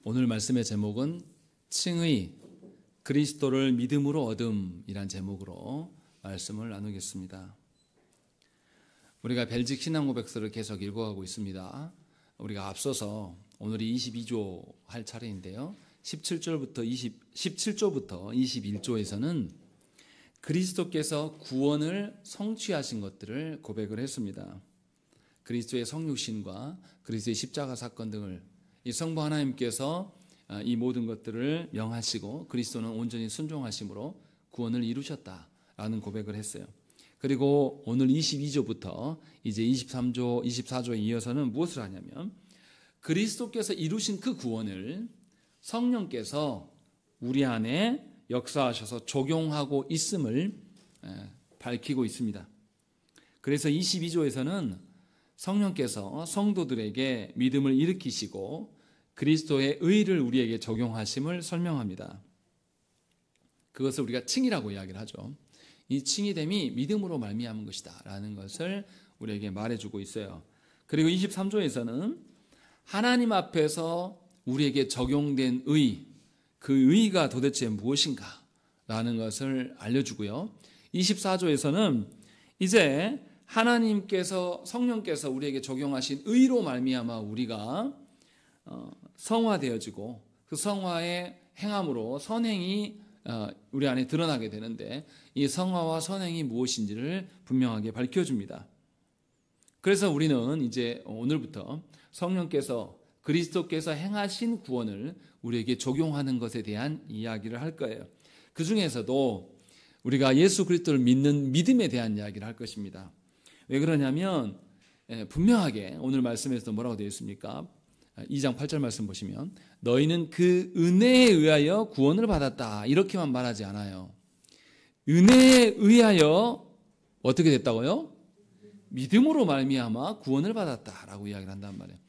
오늘 말씀의 제목은 칭의, 그리스도를 믿음으로 얻음이란 제목으로 말씀을 나누겠습니다. 우리가 벨직 신앙고백서를 계속 읽어가고 있습니다. 우리가 앞서서 오늘이 22조 할 차례인데요. 17조부터 21조에서는 그리스도께서 구원을 성취하신 것들을 고백을 했습니다. 그리스도의 성육신과 그리스도의 십자가 사건 등을 이 성부 하나님께서 이 모든 것들을 명하시고 그리스도는 온전히 순종하심으로 구원을 이루셨다라는 고백을 했어요. 그리고 오늘 22조부터 이제 23조, 24조에 이어서는 무엇을 하냐면 그리스도께서 이루신 그 구원을 성령께서 우리 안에 역사하셔서 적용하고 있음을 밝히고 있습니다. 그래서 22조에서는 성령께서 성도들에게 믿음을 일으키시고 그리스도의 의를 우리에게 적용하심을 설명합니다. 그것을 우리가 칭의라고 이야기를 하죠. 이 칭의됨이 믿음으로 말미암은 것이다 라는 것을 우리에게 말해주고 있어요. 그리고 23조에서는 하나님 앞에서 우리에게 적용된 의, 그 의가 도대체 무엇인가 라는 것을 알려주고요. 24조에서는 이제 하나님께서 성령께서 우리에게 적용하신 의로 말미암아 우리가 성화되어지고 그 성화의 행함으로 선행이 우리 안에 드러나게 되는데 이 성화와 선행이 무엇인지를 분명하게 밝혀줍니다. 그래서 우리는 이제 오늘부터 성령께서 그리스도께서 행하신 구원을 우리에게 적용하는 것에 대한 이야기를 할 거예요. 그 중에서도 우리가 예수 그리스도를 믿는 믿음에 대한 이야기를 할 것입니다. 왜 그러냐면 분명하게 오늘 말씀에서 뭐라고 되어 있습니까? 2장 8절 말씀 보시면 너희는 그 은혜에 의하여 구원을 받았다 이렇게만 말하지 않아요. 은혜에 의하여 어떻게 됐다고요? 믿음으로 말미암아 구원을 받았다라고 이야기를 한단 말이에요.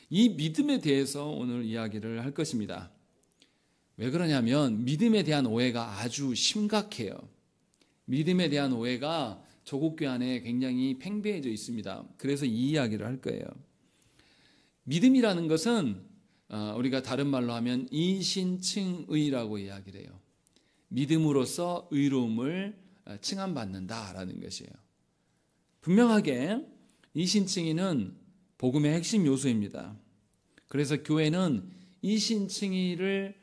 이 믿음에 대해서 오늘 이야기를 할 것입니다. 왜 그러냐면 믿음에 대한 오해가 아주 심각해요. 믿음에 대한 오해가 조국교회 안에 굉장히 팽배해져 있습니다. 그래서 이 이야기를 할 거예요. 믿음이라는 것은 우리가 다른 말로 하면 이신칭의라고 이야기를 해요. 믿음으로써 의로움을 칭함받는다라는 것이에요. 분명하게 이신칭의는 복음의 핵심 요소입니다. 그래서 교회는 이신칭의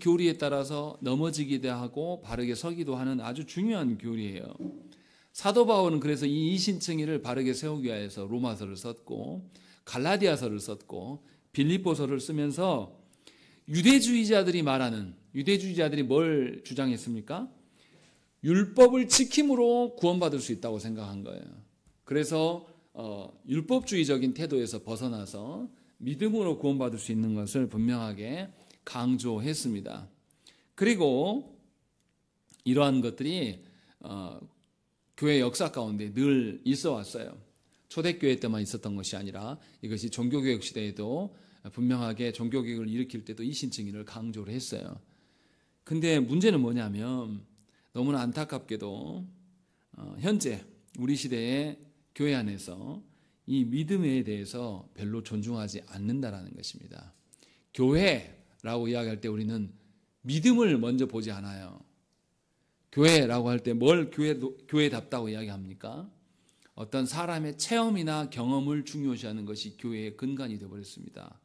교리에 따라서 넘어지기도 하고 바르게 서기도 하는 아주 중요한 교리예요. 사도 바울은 그래서 이 이신칭의를 바르게 세우기 위해서 로마서를 썼고 갈라디아서를 썼고 빌립보서를 쓰면서 유대주의자들이 뭘 주장했습니까? 율법을 지킴으로 구원받을 수 있다고 생각한 거예요. 그래서 율법주의적인 태도에서 벗어나서 믿음으로 구원받을 수 있는 것을 분명하게 강조했습니다. 그리고 이러한 것들이 교회 역사 가운데 늘 있어 왔어요. 초대교회 때만 있었던 것이 아니라 이것이 종교개혁 시대에도 분명하게 종교개혁을 일으킬 때도 이신칭의를 강조를 했어요. 근데 문제는 뭐냐면 너무나 안타깝게도 현재 우리 시대의 교회 안에서 이 믿음에 대해서 별로 존중하지 않는다라는 것입니다. 교회라고 이야기할 때 우리는 믿음을 먼저 보지 않아요. 교회라고 할 때 뭘 교회답다고 이야기합니까? 어떤 사람의 체험이나 경험을 중요시하는 것이 교회의 근간이 되어버렸습니다.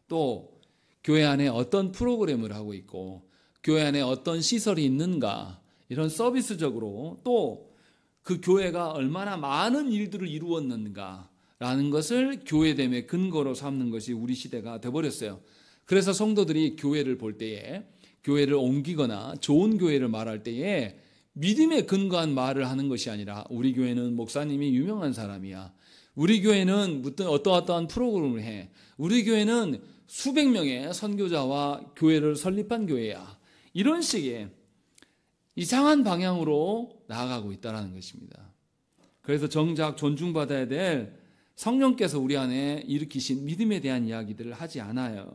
또 교회 안에 어떤 프로그램을 하고 있고 교회 안에 어떤 시설이 있는가 이런 서비스적으로 또 그 교회가 얼마나 많은 일들을 이루었는가라는 것을 교회됨의 근거로 삼는 것이 우리 시대가 되어버렸어요. 그래서 성도들이 교회를 볼 때에 교회를 옮기거나 좋은 교회를 말할 때에 믿음에 근거한 말을 하는 것이 아니라 우리 교회는 목사님이 유명한 사람이야. 우리 교회는 어떠한 프로그램을 해. 우리 교회는 수백 명의 선교자와 교회를 설립한 교회야. 이런 식의 이상한 방향으로 나아가고 있다는 것입니다. 그래서 정작 존중받아야 될 성령께서 우리 안에 일으키신 믿음에 대한 이야기들을 하지 않아요.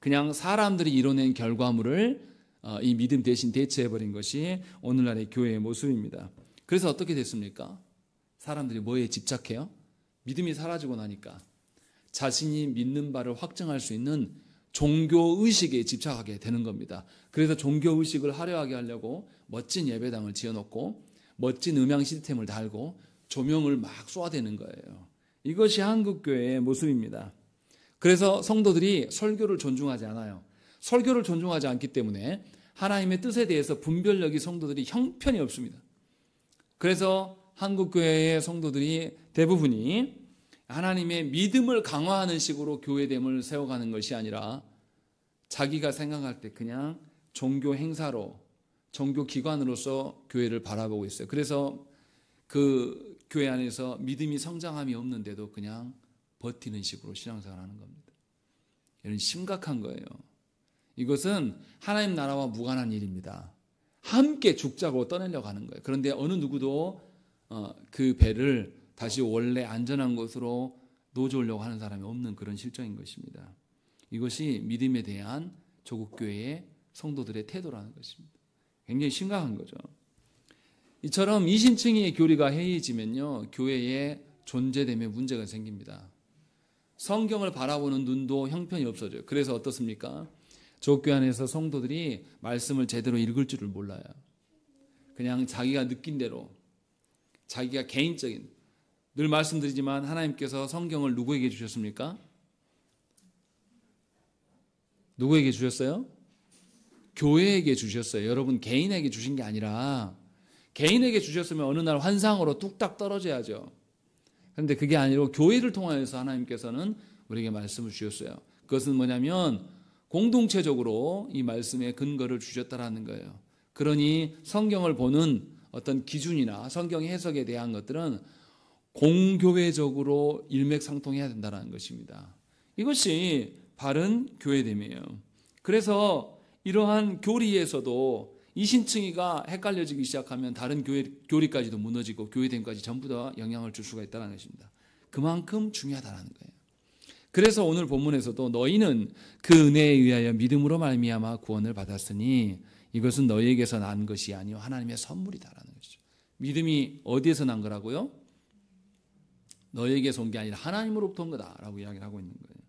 그냥 사람들이 이뤄낸 결과물을 이 믿음 대신 대체해버린 것이 오늘날의 교회의 모습입니다. 그래서 어떻게 됐습니까? 사람들이 뭐에 집착해요? 믿음이 사라지고 나니까 자신이 믿는 바를 확증할 수 있는 종교의식에 집착하게 되는 겁니다. 그래서 종교의식을 화려하게 하려고 멋진 예배당을 지어놓고 멋진 음향 시스템을 달고 조명을 막 쏘아대는 거예요. 이것이 한국교회의 모습입니다. 그래서 성도들이 설교를 존중하지 않아요. 설교를 존중하지 않기 때문에 하나님의 뜻에 대해서 분별력이 성도들이 형편이 없습니다. 그래서 한국교회의 성도들이 대부분이 하나님의 믿음을 강화하는 식으로 교회됨을 세워가는 것이 아니라 자기가 생각할 때 그냥 종교 행사로, 종교 기관으로서 교회를 바라보고 있어요. 그래서 그 교회 안에서 믿음이 성장함이 없는데도 그냥 버티는 식으로 신앙생활을 하는 겁니다. 이런 심각한 거예요. 이것은 하나님 나라와 무관한 일입니다. 함께 죽자고 떠내려고 하는 거예요. 그런데 어느 누구도 그 배를 다시 원래 안전한 곳으로 놓아주려고 하는 사람이 없는 그런 실정인 것입니다. 이것이 믿음에 대한 조국교회의 성도들의 태도라는 것입니다. 굉장히 심각한 거죠. 이처럼 이신층의 교리가 해이해지면요, 교회의 존재됨에 문제가 생깁니다. 성경을 바라보는 눈도 형편이 없어져요. 그래서 어떻습니까? 조국교회 안에서 성도들이 말씀을 제대로 읽을 줄을 몰라요. 그냥 자기가 느낀 대로, 자기가 개인적인, 늘 말씀드리지만 하나님께서 성경을 누구에게 주셨습니까? 누구에게 주셨어요? 교회에게 주셨어요. 여러분 개인에게 주신 게 아니라, 개인에게 주셨으면 어느 날 환상으로 뚝딱 떨어져야죠. 그런데 그게 아니라 교회를 통하여서 하나님께서는 우리에게 말씀을 주셨어요. 그것은 뭐냐면 공동체적으로 이 말씀의 근거를 주셨다라는 거예요. 그러니 성경을 보는 어떤 기준이나 성경 해석에 대한 것들은 공교회적으로 일맥상통해야 된다는 것입니다. 이것이 바른 교회됨이에요. 그래서 이러한 교리에서도 이신층이가 헷갈려지기 시작하면 다른 교리까지도 무너지고 교회됨까지 전부 다 영향을 줄 수가 있다는 것입니다. 그만큼 중요하다는 거예요. 그래서 오늘 본문에서도 너희는 그 은혜에 의하여 믿음으로 말미암아 구원을 받았으니 이것은 너희에게서 난 것이 아니요 하나님의 선물이다라는 것이죠. 믿음이 어디에서 난 거라고요? 너희에게서 온 게 아니라 하나님으로부터 온 거다라고 이야기를 하고 있는 거예요.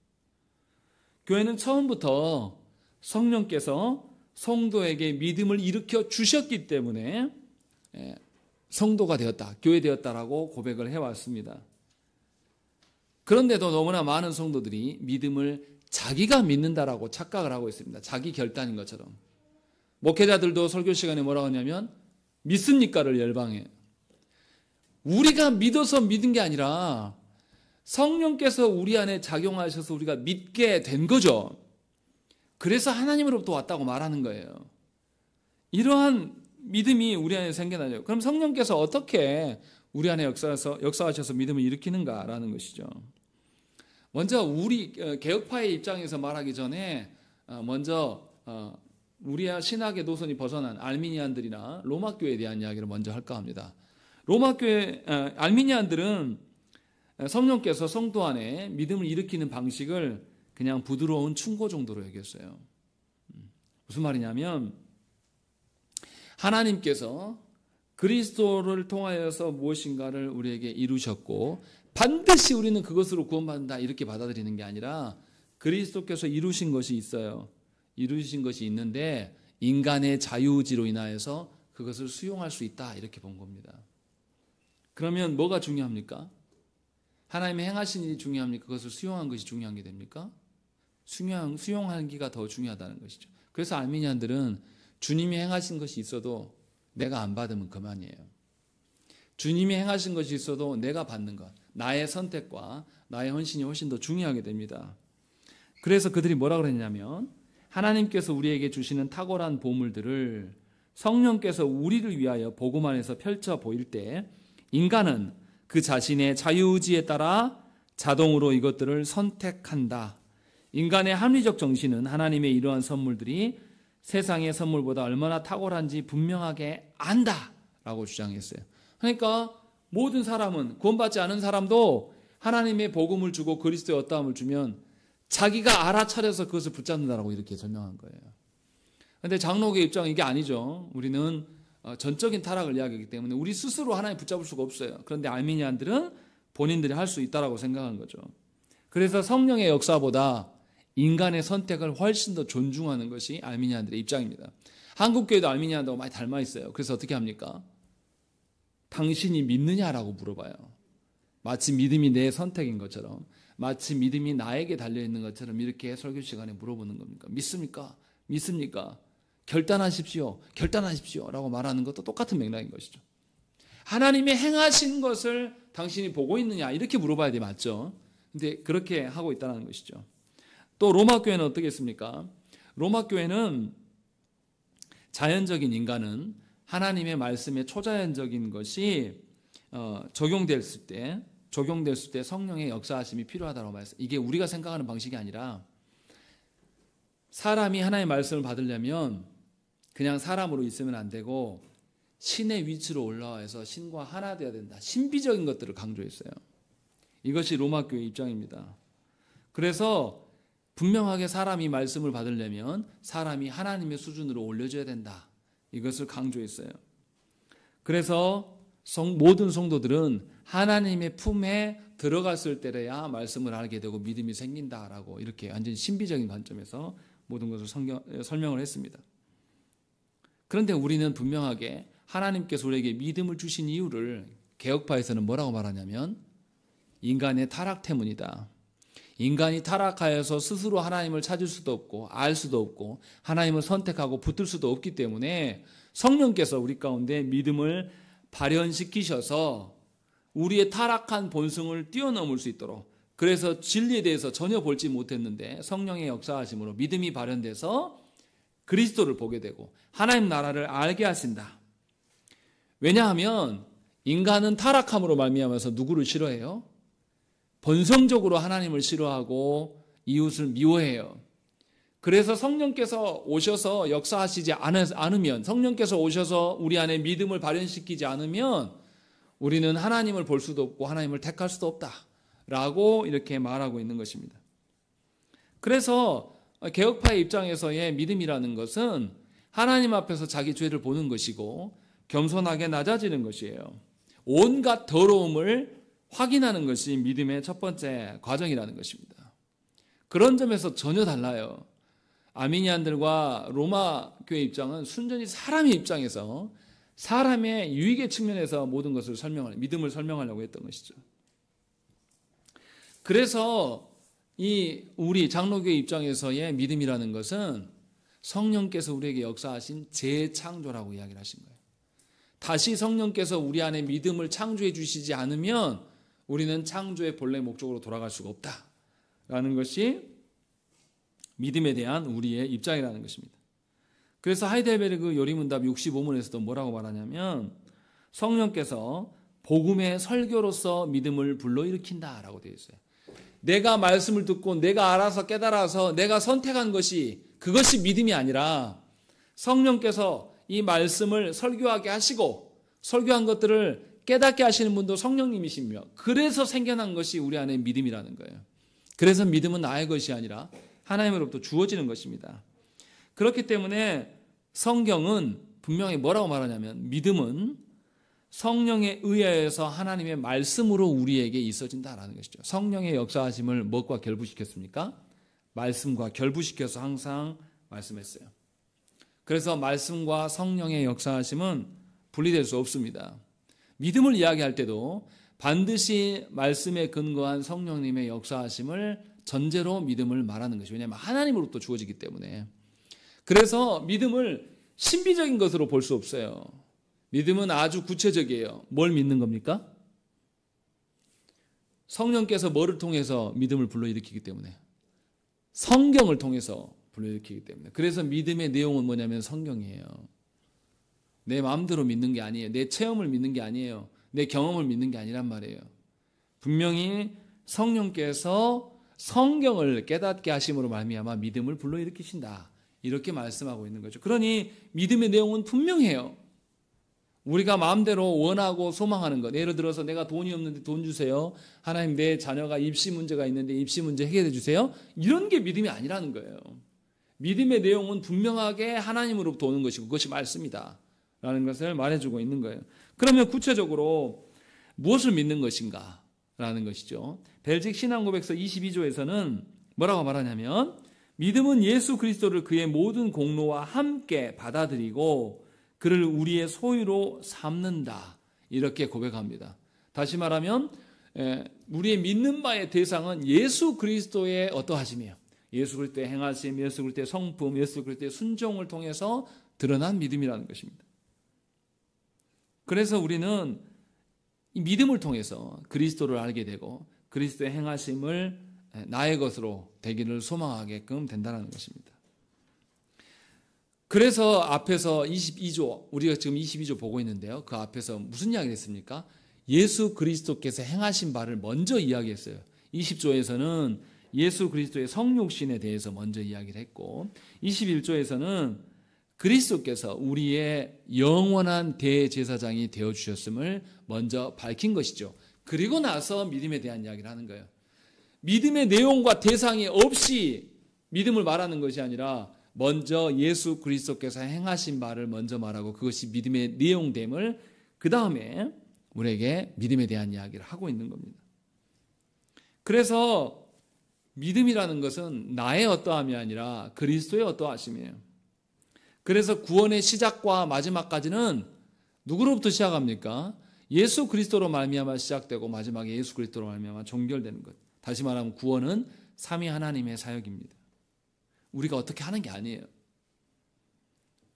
교회는 처음부터 성령께서 성도에게 믿음을 일으켜 주셨기 때문에 성도가 되었다, 교회 되었다라고 고백을 해왔습니다. 그런데도 너무나 많은 성도들이 믿음을 자기가 믿는다라고 착각을 하고 있습니다. 자기 결단인 것처럼. 목회자들도 설교 시간에 뭐라고 하냐면 믿습니까를 열방해요. 우리가 믿어서 믿은 게 아니라 성령께서 우리 안에 작용하셔서 우리가 믿게 된 거죠. 그래서 하나님으로부터 왔다고 말하는 거예요. 이러한 믿음이 우리 안에 생겨나죠. 그럼 성령께서 어떻게 우리 안에 역사하셔서 믿음을 일으키는가라는 것이죠. 먼저 우리 개혁파의 입장에서 말하기 전에 먼저 우리 신학의 노선이 벗어난 알미니안들이나 로마교회에 대한 이야기를 먼저 할까 합니다. 로마교회 알미니안들은 성령께서 성도 안에 믿음을 일으키는 방식을 그냥 부드러운 충고 정도로 여겼어요. 무슨 말이냐면 하나님께서 그리스도를 통하여서 무엇인가를 우리에게 이루셨고 반드시 우리는 그것으로 구원받는다 이렇게 받아들이는 게 아니라 그리스도께서 이루신 것이 있어요. 이루신 것이 있는데 인간의 자유의지로 인하여서 그것을 수용할 수 있다 이렇게 본 겁니다. 그러면 뭐가 중요합니까? 하나님의 행하신 일이 중요합니까? 그것을 수용한 것이 중요한 게 됩니까? 수용하기가 더 중요하다는 것이죠. 그래서 알미니안들은 주님이 행하신 것이 있어도 내가 안 받으면 그만이에요. 주님이 행하신 것이 있어도 내가 받는 것, 나의 선택과 나의 헌신이 훨씬 더 중요하게 됩니다. 그래서 그들이 뭐라 그랬냐면 하나님께서 우리에게 주시는 탁월한 보물들을 성령께서 우리를 위하여 복음 안에서 펼쳐 보일 때 인간은 그 자신의 자유의지에 따라 자동으로 이것들을 선택한다. 인간의 합리적 정신은 하나님의 이러한 선물들이 세상의 선물보다 얼마나 탁월한지 분명하게 안다라고 주장했어요. 그러니까 모든 사람은, 구원받지 않은 사람도 하나님의 복음을 주고 그리스도의 어떠함을 주면 자기가 알아차려서 그것을 붙잡는다라고 이렇게 설명한 거예요. 그런데 장로교의 입장은 이게 아니죠. 우리는 전적인 타락을 이야기하기 때문에 우리 스스로 하나님 붙잡을 수가 없어요. 그런데 알미니안들은 본인들이 할 수 있다라고 생각한 거죠. 그래서 성령의 역사보다 인간의 선택을 훨씬 더 존중하는 것이 알미니안들의 입장입니다. 한국교회도 알미니안하고 많이 닮아 있어요. 그래서 어떻게 합니까? 당신이 믿느냐라고 물어봐요. 마치 믿음이 내 선택인 것처럼, 마치 믿음이 나에게 달려있는 것처럼 이렇게 설교 시간에 물어보는 겁니까? 믿습니까? 믿습니까? 결단하십시오. 결단하십시오. 라고 말하는 것도 똑같은 맥락인 것이죠. 하나님이 행하신 것을 당신이 보고 있느냐 이렇게 물어봐야 돼, 맞죠? 근데 그렇게 하고 있다는 것이죠. 또 로마 교회는 어떻게 했습니까? 로마 교회는 자연적인 인간은 하나님의 말씀에 초자연적인 것이 적용됐을 때 성령의 역사하심이 필요하다고 말했어요. 이게 우리가 생각하는 방식이 아니라 사람이 하나님의 말씀을 받으려면 그냥 사람으로 있으면 안 되고 신의 위치로 올라와서 신과 하나 되어야 된다. 신비적인 것들을 강조했어요. 이것이 로마 교회의 입장입니다. 그래서 분명하게 사람이 말씀을 받으려면 사람이 하나님의 수준으로 올려줘야 된다. 이것을 강조했어요. 그래서 모든 성도들은 하나님의 품에 들어갔을 때래야 말씀을 알게 되고 믿음이 생긴다라고 이렇게 완전히 신비적인 관점에서 모든 것을 설명을 했습니다. 그런데 우리는 분명하게 하나님께서 우리에게 믿음을 주신 이유를 개혁파에서는 뭐라고 말하냐면 인간의 타락 때문이다. 인간이 타락하여서 스스로 하나님을 찾을 수도 없고 알 수도 없고 하나님을 선택하고 붙들 수도 없기 때문에 성령께서 우리 가운데 믿음을 발현시키셔서 우리의 타락한 본성을 뛰어넘을 수 있도록, 그래서 진리에 대해서 전혀 볼지 못했는데 성령의 역사하심으로 믿음이 발현돼서 그리스도를 보게 되고 하나님 나라를 알게 하신다. 왜냐하면 인간은 타락함으로 말미암아서 누구를 싫어해요? 본성적으로 하나님을 싫어하고 이웃을 미워해요. 그래서 성령께서 오셔서 역사하시지 않으면, 성령께서 오셔서 우리 안에 믿음을 발현시키지 않으면 우리는 하나님을 볼 수도 없고 하나님을 택할 수도 없다라고 이렇게 말하고 있는 것입니다. 그래서 개혁파의 입장에서의 믿음이라는 것은 하나님 앞에서 자기 죄를 보는 것이고 겸손하게 낮아지는 것이에요. 온갖 더러움을 확인하는 것이 믿음의 첫 번째 과정이라는 것입니다. 그런 점에서 전혀 달라요. 아미니안들과 로마 교회 입장은 순전히 사람의 입장에서 사람의 유익의 측면에서 모든 것을 믿음을 설명하려고 했던 것이죠. 그래서 우리 장로교회 입장에서의 믿음이라는 것은 성령께서 우리에게 역사하신 재창조라고 이야기를 하신 거예요. 다시 성령께서 우리 안에 믿음을 창조해 주시지 않으면 우리는 창조의 본래 목적으로 돌아갈 수가 없다라는 것이 믿음에 대한 우리의 입장이라는 것입니다. 그래서 하이델베르그 요리문답 65문에서도 뭐라고 말하냐면 성령께서 복음의 설교로서 믿음을 불러일으킨다라고 되어 있어요. 내가 말씀을 듣고 내가 알아서 깨달아서 내가 선택한 그것이 믿음이 아니라 성령께서 이 말씀을 설교하게 하시고 설교한 것들을 깨닫게 하시는 분도 성령님이시며 그래서 생겨난 것이 우리 안에 믿음이라는 거예요. 그래서 믿음은 나의 것이 아니라 하나님으로부터 주어지는 것입니다. 그렇기 때문에 성경은 분명히 뭐라고 말하냐면 믿음은 성령에 의해서 하나님의 말씀으로 우리에게 있어진다라는 것이죠. 성령의 역사하심을 무엇과 결부시켰습니까? 말씀과 결부시켜서 항상 말씀했어요. 그래서 말씀과 성령의 역사하심은 분리될 수 없습니다. 믿음을 이야기할 때도 반드시 말씀에 근거한 성령님의 역사하심을 전제로 믿음을 말하는 것이죠. 왜냐하면 하나님으로부터 주어지기 때문에. 그래서 믿음을 신비적인 것으로 볼 수 없어요. 믿음은 아주 구체적이에요. 뭘 믿는 겁니까? 성령께서 뭐를 통해서 믿음을 불러일으키기 때문에. 성경을 통해서 불러일으키기 때문에. 그래서 믿음의 내용은 뭐냐면 성경이에요. 내 마음대로 믿는 게 아니에요. 내 체험을 믿는 게 아니에요. 내 경험을 믿는 게 아니란 말이에요. 분명히 성령께서 성경을 깨닫게 하심으로 말미암아 믿음을 불러일으키신다. 이렇게 말씀하고 있는 거죠. 그러니 믿음의 내용은 분명해요. 우리가 마음대로 원하고 소망하는 것. 예를 들어서 내가 돈이 없는데 돈 주세요. 하나님 내 자녀가 입시 문제가 있는데 입시 문제 해결해 주세요. 이런 게 믿음이 아니라는 거예요. 믿음의 내용은 분명하게 하나님으로부터 오는 것이고 그것이 말씀이다. 라는 것을 말해주고 있는 거예요. 그러면 구체적으로 무엇을 믿는 것인가? 라는 것이죠. 벨직 신앙고백서 22조에서는 뭐라고 말하냐면 믿음은 예수 그리스도를 그의 모든 공로와 함께 받아들이고 그를 우리의 소유로 삼는다. 이렇게 고백합니다. 다시 말하면 우리의 믿는 바의 대상은 예수 그리스도의 어떠하심이에요. 예수 그리스도의 행하심, 예수 그리스도의 성품, 예수 그리스도의 순종을 통해서 드러난 믿음이라는 것입니다. 그래서 우리는 이 믿음을 통해서 그리스도를 알게 되고 그리스도의 행하심을 나의 것으로 되기를 소망하게끔 된다는 것입니다. 그래서 앞에서 22조, 우리가 지금 22조 보고 있는데요. 그 앞에서 무슨 이야기를 했습니까? 예수 그리스도께서 행하신 바를 먼저 이야기했어요. 20조에서는 예수 그리스도의 성육신에 대해서 먼저 이야기를 했고 21조에서는 그리스도께서 우리의 영원한 대제사장이 되어주셨음을 먼저 밝힌 것이죠. 그리고 나서 믿음에 대한 이야기를 하는 거예요. 믿음의 내용과 대상이 없이 믿음을 말하는 것이 아니라 먼저 예수 그리스도께서 행하신 바를 먼저 말하고 그것이 믿음의 내용됨을 그 다음에 우리에게 믿음에 대한 이야기를 하고 있는 겁니다. 그래서 믿음이라는 것은 나의 어떠함이 아니라 그리스도의 어떠하심이에요. 그래서 구원의 시작과 마지막까지는 누구로부터 시작합니까? 예수 그리스도로 말미암아 시작되고 마지막에 예수 그리스도로 말미암아 종결되는 것. 다시 말하면 구원은 삼위 하나님의 사역입니다. 우리가 어떻게 하는 게 아니에요.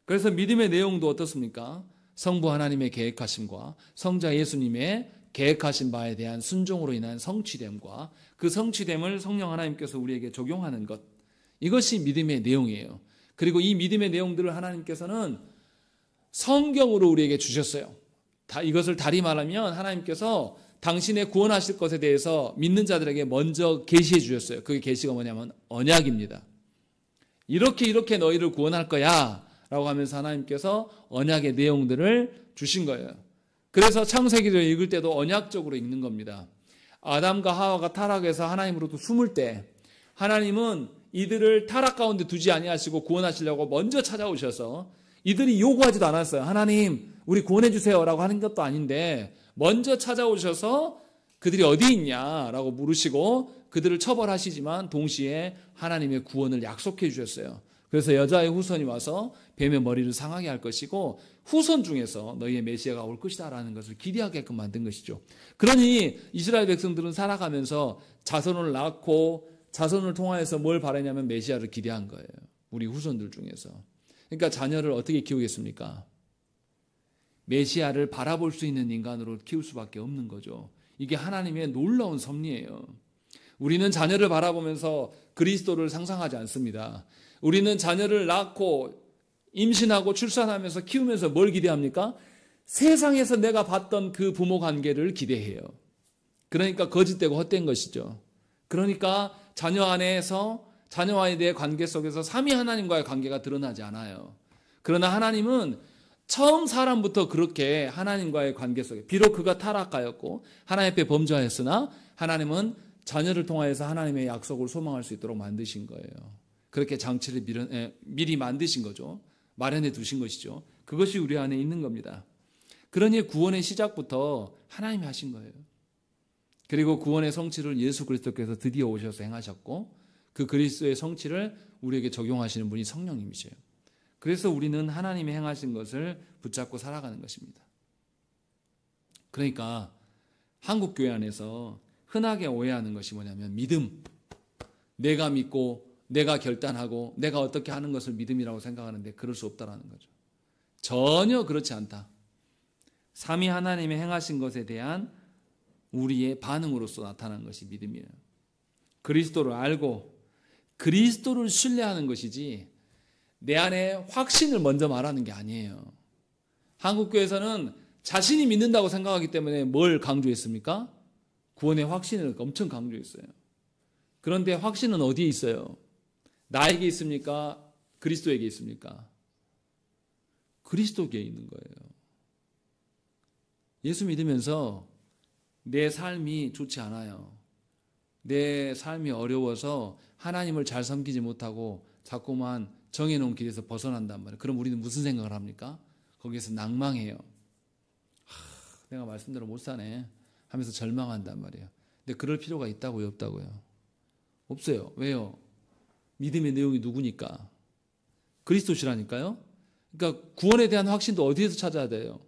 그래서 믿음의 내용도 어떻습니까? 성부 하나님의 계획하심과 성자 예수님의 계획하신 바에 대한 순종으로 인한 성취됨과 그 성취됨을 성령 하나님께서 우리에게 적용하는 것. 이것이 믿음의 내용이에요. 그리고 이 믿음의 내용들을 하나님께서는 성경으로 우리에게 주셨어요. 이것을 다리 말하면 하나님께서 당신의 구원하실 것에 대해서 믿는 자들에게 먼저 계시해 주셨어요. 그게 계시가 뭐냐면 언약입니다. 이렇게 너희를 구원할 거야 라고 하면서 하나님께서 언약의 내용들을 주신 거예요. 그래서 창세기를 읽을 때도 언약적으로 읽는 겁니다. 아담과 하와가 타락해서 하나님으로부터 숨을 때 하나님은 이들을 타락 가운데 두지 아니하시고 구원하시려고 먼저 찾아오셔서 이들이 요구하지도 않았어요. 하나님 우리 구원해 주세요 라고 하는 것도 아닌데 먼저 찾아오셔서 그들이 어디 있냐라고 물으시고 그들을 처벌하시지만 동시에 하나님의 구원을 약속해 주셨어요. 그래서 여자의 후손이 와서 뱀의 머리를 상하게 할 것이고 후손 중에서 너희의 메시아가 올 것이다 라는 것을 기대하게끔 만든 것이죠. 그러니 이스라엘 백성들은 살아가면서 자손을 낳고 자손을 통하여서 뭘 바라냐면 메시아를 기대한 거예요. 우리 후손들 중에서. 그러니까 자녀를 어떻게 키우겠습니까? 메시아를 바라볼 수 있는 인간으로 키울 수밖에 없는 거죠. 이게 하나님의 놀라운 섭리예요. 우리는 자녀를 바라보면서 그리스도를 상상하지 않습니다. 우리는 자녀를 낳고 임신하고 출산하면서 키우면서 뭘 기대합니까? 세상에서 내가 봤던 그 부모 관계를 기대해요. 그러니까 거짓되고 헛된 것이죠. 그러니까 자녀 안에서 자녀와의 내 관계 속에서 삼위 하나님과의 관계가 드러나지 않아요. 그러나 하나님은 처음 사람부터 그렇게 하나님과의 관계 속에 비록 그가 타락하였고 하나님 앞에 범죄하였으나 하나님은 자녀를 통하여서 하나님의 약속을 소망할 수 있도록 만드신 거예요. 그렇게 장치를 미리 만드신 거죠. 마련해 두신 것이죠. 그것이 우리 안에 있는 겁니다. 그러니 구원의 시작부터 하나님이 하신 거예요. 그리고 구원의 성취를 예수 그리스도께서 드디어 오셔서 행하셨고 그 그리스도의 성취를 우리에게 적용하시는 분이 성령님이세요. 그래서 우리는 하나님이 행하신 것을 붙잡고 살아가는 것입니다. 그러니까 한국 교회 안에서 흔하게 오해하는 것이 뭐냐면 믿음, 내가 믿고 내가 결단하고 내가 어떻게 하는 것을 믿음이라고 생각하는데 그럴 수 없다라는 거죠. 전혀 그렇지 않다. 삼위 하나님의 행하신 것에 대한 우리의 반응으로서 나타나는 것이 믿음이에요. 그리스도를 알고 그리스도를 신뢰하는 것이지 내 안에 확신을 먼저 말하는 게 아니에요. 한국교회에서는 자신이 믿는다고 생각하기 때문에 뭘 강조했습니까? 구원의 확신을 엄청 강조했어요. 그런데 확신은 어디에 있어요? 나에게 있습니까? 그리스도에게 있습니까? 그리스도에게 있는 거예요. 예수 믿으면서 내 삶이 좋지 않아요. 내 삶이 어려워서 하나님을 잘 섬기지 못하고 자꾸만 정해놓은 길에서 벗어난단 말이에요. 그럼 우리는 무슨 생각을 합니까? 거기에서 낭망해요. 내가 말씀대로 못 사네 하면서 절망한단 말이에요. 근데 그럴 필요가 있다고요? 없다고요? 없어요. 왜요? 믿음의 내용이 누구니까? 그리스도시라니까요. 그러니까 구원에 대한 확신도 어디에서 찾아야 돼요?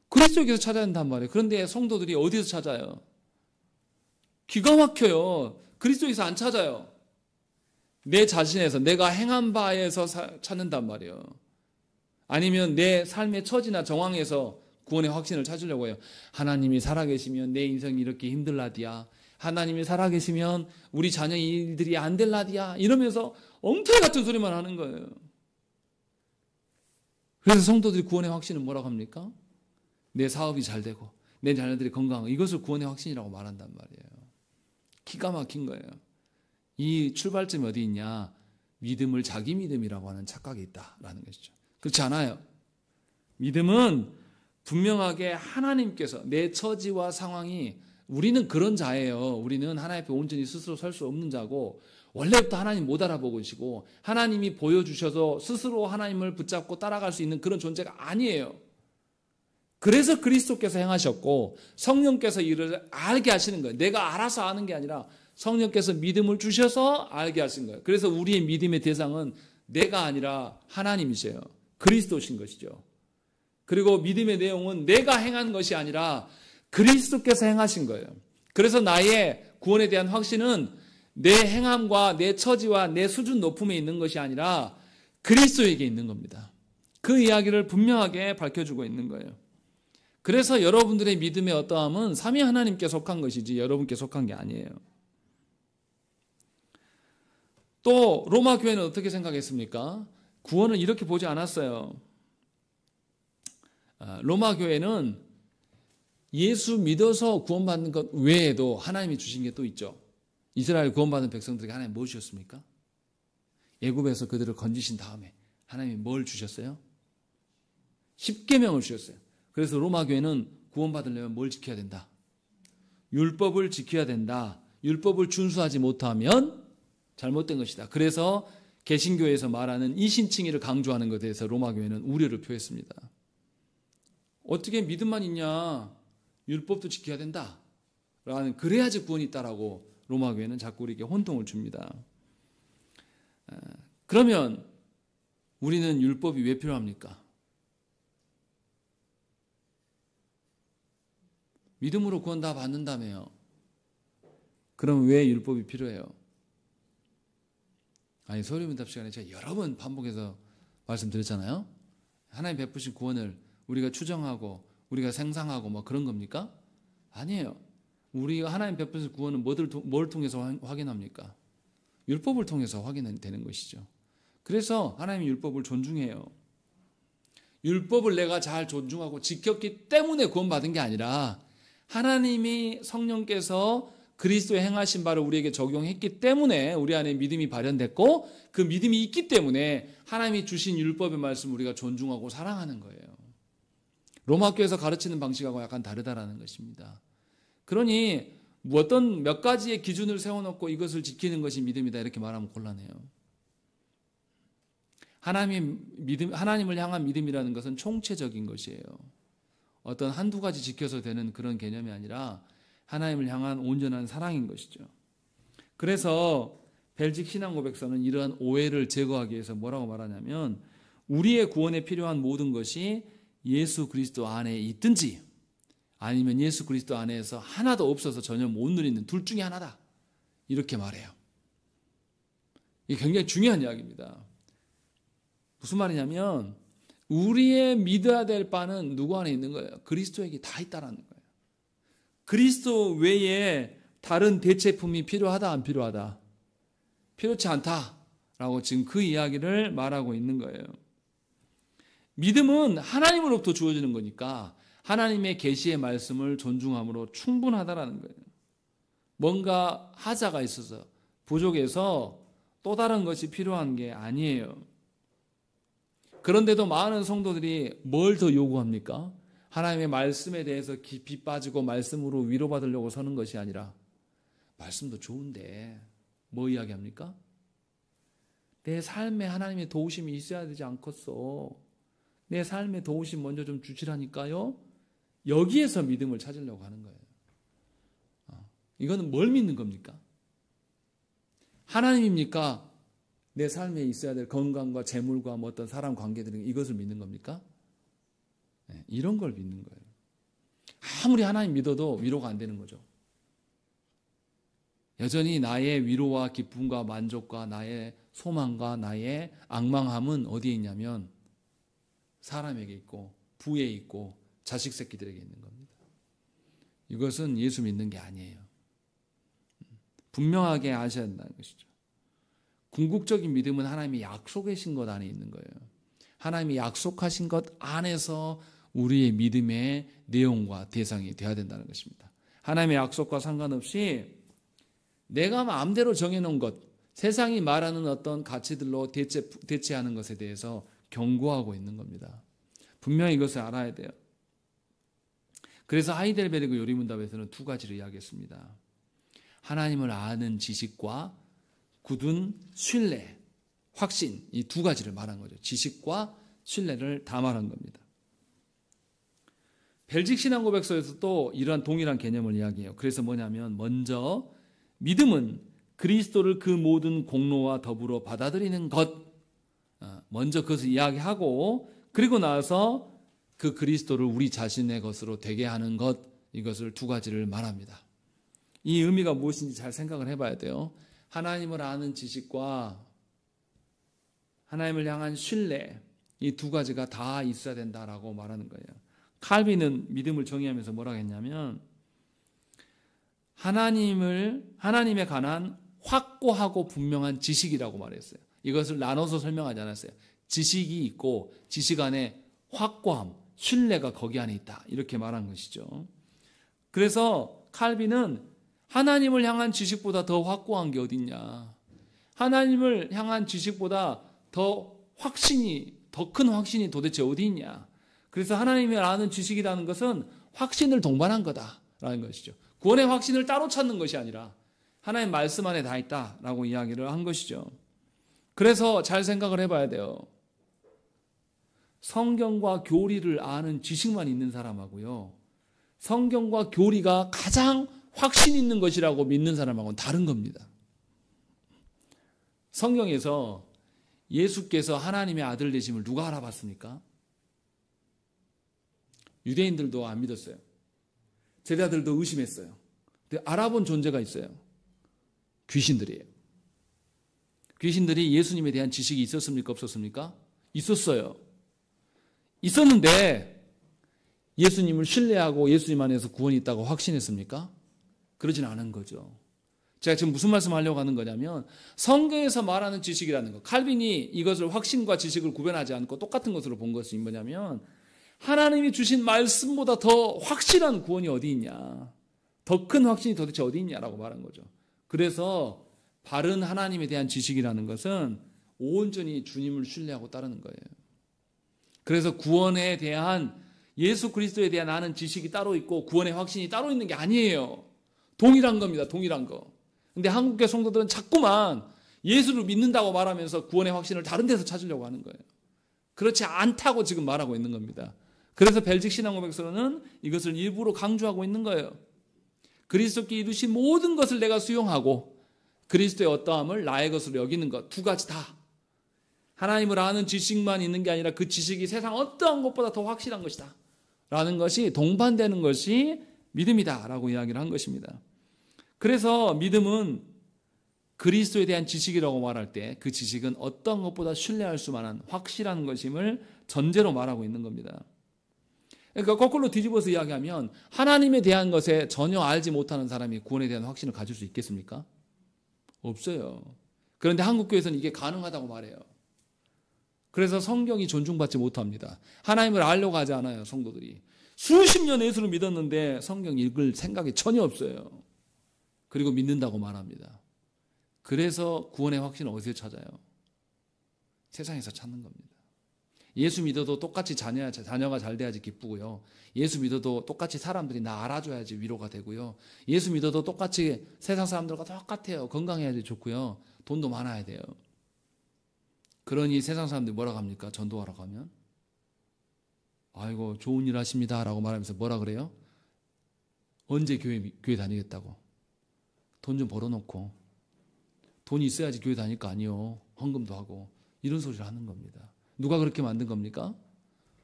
그리스도에게서 찾아야 한단 말이에요. 그런데 성도들이 어디에서 찾아요? 기가 막혀요. 그리스도에서 안 찾아요. 내 자신에서, 내가 행한 바에서 찾는단 말이에요. 아니면 내 삶의 처지나 정황에서 구원의 확신을 찾으려고 해요. 하나님이 살아계시면 내 인생이 이렇게 힘들라디야. 하나님이 살아계시면 우리 자녀 일들이 안 될라디야. 이러면서 엉터리 같은 소리만 하는 거예요. 그래서 성도들이 구원의 확신은 뭐라고 합니까? 내 사업이 잘 되고 내 자녀들이 건강하고, 이것을 구원의 확신이라고 말한단 말이에요. 기가 막힌 거예요. 이 출발점이 어디 있냐? 믿음을 자기 믿음이라고 하는 착각이 있다라는 것이죠. 그렇지 않아요. 믿음은 분명하게 하나님께서, 내 처지와 상황이, 우리는 그런 자예요. 우리는 하나님 앞에 온전히 스스로 설 수 없는 자고, 원래부터 하나님 못 알아보시고 하나님이 보여주셔서 스스로 하나님을 붙잡고 따라갈 수 있는 그런 존재가 아니에요. 그래서 그리스도께서 행하셨고 성령께서 이를 알게 하시는 거예요. 내가 알아서 아는 게 아니라 성령께서 믿음을 주셔서 알게 하신 거예요. 그래서 우리의 믿음의 대상은 내가 아니라 하나님이세요. 그리스도신 것이죠. 그리고 믿음의 내용은 내가 행한 것이 아니라 그리스도께서 행하신 거예요. 그래서 나의 구원에 대한 확신은 내 행함과 내 처지와 내 수준 높음에 있는 것이 아니라 그리스도에게 있는 겁니다. 그 이야기를 분명하게 밝혀주고 있는 거예요. 그래서 여러분들의 믿음의 어떠함은 삼위 하나님께 속한 것이지 여러분께 속한 게 아니에요. 또 로마 교회는 어떻게 생각했습니까? 구원을 이렇게 보지 않았어요. 로마 교회는 예수 믿어서 구원받는 것 외에도 하나님이 주신 게 또 있죠. 이스라엘 구원받은 백성들에게 하나님 뭐 주셨습니까? 애굽에서 그들을 건지신 다음에 하나님이 뭘 주셨어요? 십계명을 주셨어요. 그래서 로마 교회는 구원받으려면 뭘 지켜야 된다? 율법을 지켜야 된다. 율법을 준수하지 못하면 잘못된 것이다. 그래서 개신교에서 말하는 이신칭의를 강조하는 것에 대해서 로마 교회는 우려를 표했습니다. 어떻게 믿음만 있냐? 율법도 지켜야 된다. 라는, 그래야지 구원이 있다라고 로마 교회는 자꾸 우리에게 혼동을 줍니다. 그러면 우리는 율법이 왜 필요합니까? 믿음으로 구원 다 받는다며요. 그럼 왜 율법이 필요해요? 아니, 소리문답 시간에 제가 여러 번 반복해서 말씀드렸잖아요. 하나님 베푸신 구원을 우리가 추정하고 우리가 생상하고 뭐 그런 겁니까? 아니에요. 우리가 하나님 베푸신 구원은 뭘 통해서 확인합니까? 율법을 통해서 확인되는 것이죠. 그래서 하나님이 율법을 존중해요. 율법을 내가 잘 존중하고 지켰기 때문에 구원받은 게 아니라 하나님이 성령께서 그리스도의 행하신 바를 우리에게 적용했기 때문에 우리 안에 믿음이 발현됐고, 그 믿음이 있기 때문에 하나님이 주신 율법의 말씀을 우리가 존중하고 사랑하는 거예요. 로마 교회에서 가르치는 방식하고 약간 다르다라는 것입니다. 그러니 어떤 몇 가지의 기준을 세워놓고 이것을 지키는 것이 믿음이다 이렇게 말하면 곤란해요. 하나님을 향한 믿음이라는 것은 총체적인 것이에요. 어떤 한두 가지 지켜서 되는 그런 개념이 아니라 하나님을 향한 온전한 사랑인 것이죠. 그래서 벨직 신앙고백서는 이러한 오해를 제거하기 위해서 뭐라고 말하냐면, 우리의 구원에 필요한 모든 것이 예수 그리스도 안에 있든지 아니면 예수 그리스도 안에서 하나도 없어서 전혀 못 누리는 둘 중에 하나다, 이렇게 말해요. 이게 굉장히 중요한 이야기입니다. 무슨 말이냐면 우리의 믿어야 될 바는 누구 안에 있는 거예요? 그리스도에게 다 있다라는 거예요. 그리스도 외에 다른 대체품이 필요하다 안 필요하다? 필요치 않다라고 지금 그 이야기를 말하고 있는 거예요. 믿음은 하나님으로부터 주어지는 거니까 하나님의 계시의 말씀을 존중함으로 충분하다라는 거예요. 뭔가 하자가 있어서 부족해서 또 다른 것이 필요한 게 아니에요. 그런데도 많은 성도들이 뭘 더 요구합니까? 하나님의 말씀에 대해서 깊이 빠지고 말씀으로 위로받으려고 서는 것이 아니라, 말씀도 좋은데 뭐 이야기합니까? 내 삶에 하나님의 도우심이 있어야 되지 않겠어? 내 삶의 도우심 먼저 좀 주시라니까요? 여기에서 믿음을 찾으려고 하는 거예요. 이거는 뭘 믿는 겁니까? 하나님입니까? 내 삶에 있어야 될 건강과 재물과 뭐 어떤 사람 관계들이 이것을 믿는 겁니까? 네, 이런 걸 믿는 거예요. 아무리 하나님 믿어도 위로가 안 되는 거죠. 여전히 나의 위로와 기쁨과 만족과 나의 소망과 나의 앙망함은 어디에 있냐면 사람에게 있고 부에 있고 자식 새끼들에게 있는 겁니다. 이것은 예수 믿는 게 아니에요. 분명하게 아셔야 된다는 것이죠. 궁극적인 믿음은 하나님이 약속하신 것 안에 있는 거예요. 하나님이 약속하신 것 안에서 우리의 믿음의 내용과 대상이 되어야 된다는 것입니다. 하나님의 약속과 상관없이 내가 마음대로 정해놓은 것, 세상이 말하는 어떤 가치들로 대체하는 것에 대해서 경고하고 있는 겁니다. 분명히 이것을 알아야 돼요. 그래서 하이델베르그 요리문답에서는 두 가지를 이야기했습니다. 하나님을 아는 지식과 굳은 신뢰, 확신, 이 두 가지를 말한 거죠. 지식과 신뢰를 다 말한 겁니다. 벨직 신앙고백서에서도 이러한 동일한 개념을 이야기해요. 그래서 뭐냐면 먼저 믿음은 그리스도를 그 모든 공로와 더불어 받아들이는 것, 먼저 그것을 이야기하고 그리고 나서 그 그리스도를 우리 자신의 것으로 되게 하는 것, 이것을 두 가지를 말합니다. 이 의미가 무엇인지 잘 생각을 해봐야 돼요. 하나님을 아는 지식과 하나님을 향한 신뢰, 이 두 가지가 다 있어야 된다라고 말하는 거예요. 칼빈은 믿음을 정의하면서 뭐라고 했냐면 하나님에 관한 확고하고 분명한 지식이라고 말했어요. 이것을 나눠서 설명하지 않았어요. 지식이 있고 지식 안에 확고함, 신뢰가 거기 안에 있다. 이렇게 말한 것이죠. 그래서 칼빈은 하나님을 향한 지식보다 더 확고한 게 어딨냐. 하나님을 향한 지식보다 더 큰 확신이 도대체 어디 있냐. 그래서 하나님을 아는 지식이라는 것은 확신을 동반한 거다라는 것이죠. 구원의 확신을 따로 찾는 것이 아니라 하나님 말씀 안에 다 있다라고 이야기를 한 것이죠. 그래서 잘 생각을 해봐야 돼요. 성경과 교리를 아는 지식만 있는 사람하고요, 성경과 교리가 가장 확신 있는 것이라고 믿는 사람하고는 다른 겁니다. 성경에서 예수께서 하나님의 아들 되심을 누가 알아봤습니까? 유대인들도 안 믿었어요. 제자들도 의심했어요. 근데 알아본 존재가 있어요. 귀신들이에요. 귀신들이 예수님에 대한 지식이 있었습니까? 없었습니까? 있었어요. 있었는데 예수님을 신뢰하고 예수님 안에서 구원이 있다고 확신했습니까? 그러진 않은 거죠. 제가 지금 무슨 말씀하려고 하는 거냐면 성경에서 말하는 지식이라는 것, 칼빈이 이것을 확신과 지식을 구별하지 않고 똑같은 것으로 본 것이 뭐냐면 하나님이 주신 말씀보다 더 확실한 구원이 어디 있냐, 더 큰 확신이 도대체 어디 있냐라고 말한 거죠. 그래서 바른 하나님에 대한 지식이라는 것은 온전히 주님을 신뢰하고 따르는 거예요. 그래서 구원에 대한, 예수 그리스도에 대한 아는 지식이 따로 있고 구원의 확신이 따로 있는 게 아니에요. 동일한 겁니다. 동일한 거. 근데 한국교 성도들은 자꾸만 예수를 믿는다고 말하면서 구원의 확신을 다른 데서 찾으려고 하는 거예요. 그렇지 않다고 지금 말하고 있는 겁니다. 그래서 벨직 신앙고백서는 이것을 일부러 강조하고 있는 거예요. 그리스도께 이루신 모든 것을 내가 수용하고 그리스도의 어떠함을 나의 것으로 여기는 것, 두 가지 다. 하나님을 아는 지식만 있는 게 아니라 그 지식이 세상 어떠한 것보다 더 확실한 것이다 라는 것이 동반되는 것이 믿음이다 라고 이야기를 한 것입니다. 그래서 믿음은 그리스도에 대한 지식이라고 말할 때 그 지식은 어떤 것보다 신뢰할 수만한 확실한 것임을 전제로 말하고 있는 겁니다. 그러니까 거꾸로 뒤집어서 이야기하면 하나님에 대한 것에 전혀 알지 못하는 사람이 구원에 대한 확신을 가질 수 있겠습니까? 없어요. 그런데 한국교회에서는 이게 가능하다고 말해요. 그래서 성경이 존중받지 못합니다. 하나님을 알려고 하지 않아요, 성도들이. 수십 년 예수를 믿었는데 성경 읽을 생각이 전혀 없어요. 그리고 믿는다고 말합니다. 그래서 구원의 확신을 어디서 찾아요? 세상에서 찾는 겁니다. 예수 믿어도 똑같이 자녀가 잘 돼야지 기쁘고요. 예수 믿어도 똑같이 사람들이 나 알아줘야지 위로가 되고요. 예수 믿어도 똑같이 세상 사람들과 똑같아요. 건강해야지 좋고요. 돈도 많아야 돼요. 그러니 세상 사람들이 뭐라고 합니까? 전도하러 가면 아이고 좋은 일 하십니다 라고 말하면서 뭐라 그래요? 언제 교회 다니겠다고? 돈 좀 벌어놓고. 돈이 있어야지 교회 다닐 거 아니요. 헌금도 하고 이런 소리를 하는 겁니다. 누가 그렇게 만든 겁니까?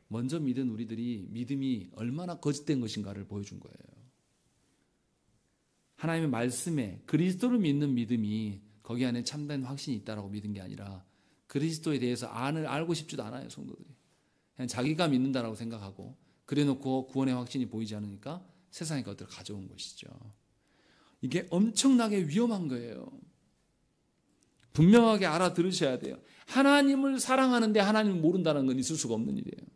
먼저 믿은 우리들이 믿음이 얼마나 거짓된 것인가를 보여준 거예요. 하나님의 말씀에 그리스도를 믿는 믿음이 거기 안에 참된 확신이 있다라고 믿은 게 아니라 그리스도에 대해서 알고 싶지도 않아요, 성도들이. 그냥 자기가 믿는다라고 생각하고 그래놓고 구원의 확신이 보이지 않으니까 세상의 것들을 가져온 것이죠. 이게 엄청나게 위험한 거예요. 분명하게 알아들으셔야 돼요. 하나님을 사랑하는데 하나님을 모른다는 건 있을 수가 없는 일이에요.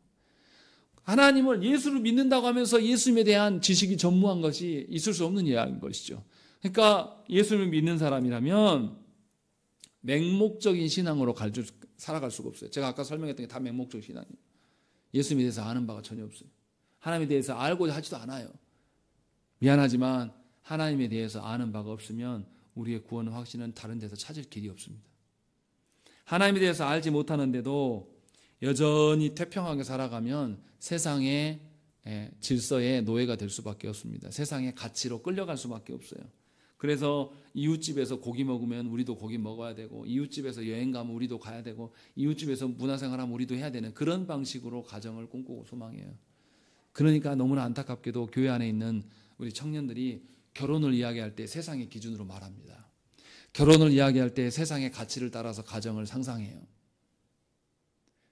하나님을 예수를 믿는다고 하면서 예수님에 대한 지식이 전무한 것이 있을 수 없는 이야기인 것이죠. 그러니까 예수를 믿는 사람이라면 맹목적인 신앙으로 살아갈 수가 없어요. 제가 아까 설명했던 게 다 맹목적 신앙이에요. 예수님에 대해서 아는 바가 전혀 없어요. 하나님에 대해서 알고자 하지도 않아요. 미안하지만 하나님에 대해서 아는 바가 없으면 우리의 구원 확신은 다른 데서 찾을 길이 없습니다. 하나님에 대해서 알지 못하는데도 여전히 태평하게 살아가면 세상의 질서의 노예가 될 수밖에 없습니다. 세상의 가치로 끌려갈 수밖에 없어요. 그래서 이웃집에서 고기 먹으면 우리도 고기 먹어야 되고, 이웃집에서 여행 가면 우리도 가야 되고, 이웃집에서 문화생활하면 우리도 해야 되는 그런 방식으로 가정을 꿈꾸고 소망해요. 그러니까 너무나 안타깝게도 교회 안에 있는 우리 청년들이 결혼을 이야기할 때 세상의 기준으로 말합니다. 결혼을 이야기할 때 세상의 가치를 따라서 가정을 상상해요.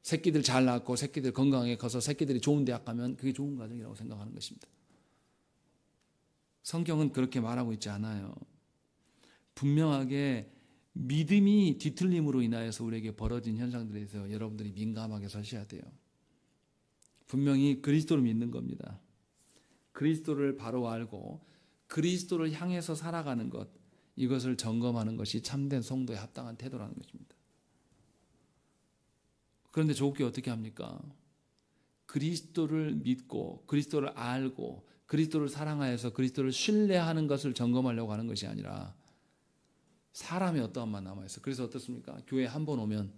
새끼들 잘 낳고 새끼들 건강하게 커서 새끼들이 좋은 대학 가면 그게 좋은 가정이라고 생각하는 것입니다. 성경은 그렇게 말하고 있지 않아요. 분명하게 믿음이 뒤틀림으로 인하여서 우리에게 벌어진 현상들에 대해서 여러분들이 민감하게 서셔야 돼요. 분명히 그리스도를 믿는 겁니다. 그리스도를 바로 알고 그리스도를 향해서 살아가는 것, 이것을 점검하는 것이 참된 성도의 합당한 태도라는 것입니다. 그런데 좋게 어떻게 합니까? 그리스도를 믿고 그리스도를 알고 그리스도를 사랑하여서 그리스도를 신뢰하는 것을 점검하려고 하는 것이 아니라 사람의 어떠함만 남아있어요. 그래서 어떻습니까? 교회에 한 번 오면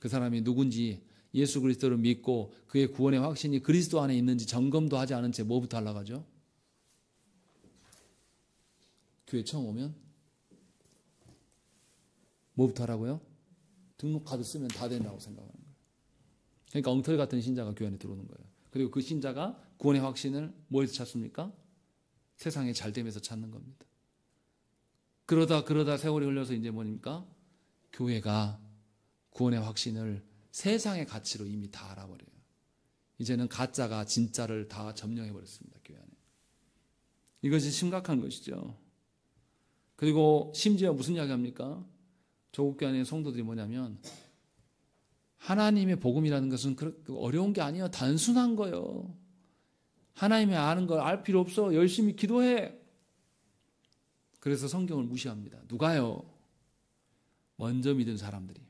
그 사람이 누군지 예수 그리스도를 믿고 그의 구원의 확신이 그리스도 안에 있는지 점검도 하지 않은 채 뭐부터 하려고 하죠? 교회 처음 오면 뭐부터 하라고요? 등록카드 쓰면 다 된다고 생각하는 거예요. 그러니까 엉터리 같은 신자가 교회 안에 들어오는 거예요. 그리고 그 신자가 구원의 확신을 뭐에서 찾습니까? 세상에 잘됨에서 찾는 겁니다. 그러다 세월이 흘러서 이제 뭐입니까? 교회가 구원의 확신을 세상의 가치로 이미 다 알아버려요. 이제는 가짜가 진짜를 다 점령해버렸습니다. 교회 안에. 이것이 심각한 것이죠. 그리고 심지어 무슨 이야기 합니까? 조국교회 안에 성도들이 뭐냐면 하나님의 복음이라는 것은 그렇게 어려운 게 아니에요. 단순한 거예요. 하나님의 아는 걸 알 필요 없어. 열심히 기도해. 그래서 성경을 무시합니다. 누가요? 먼저 믿은 사람들이.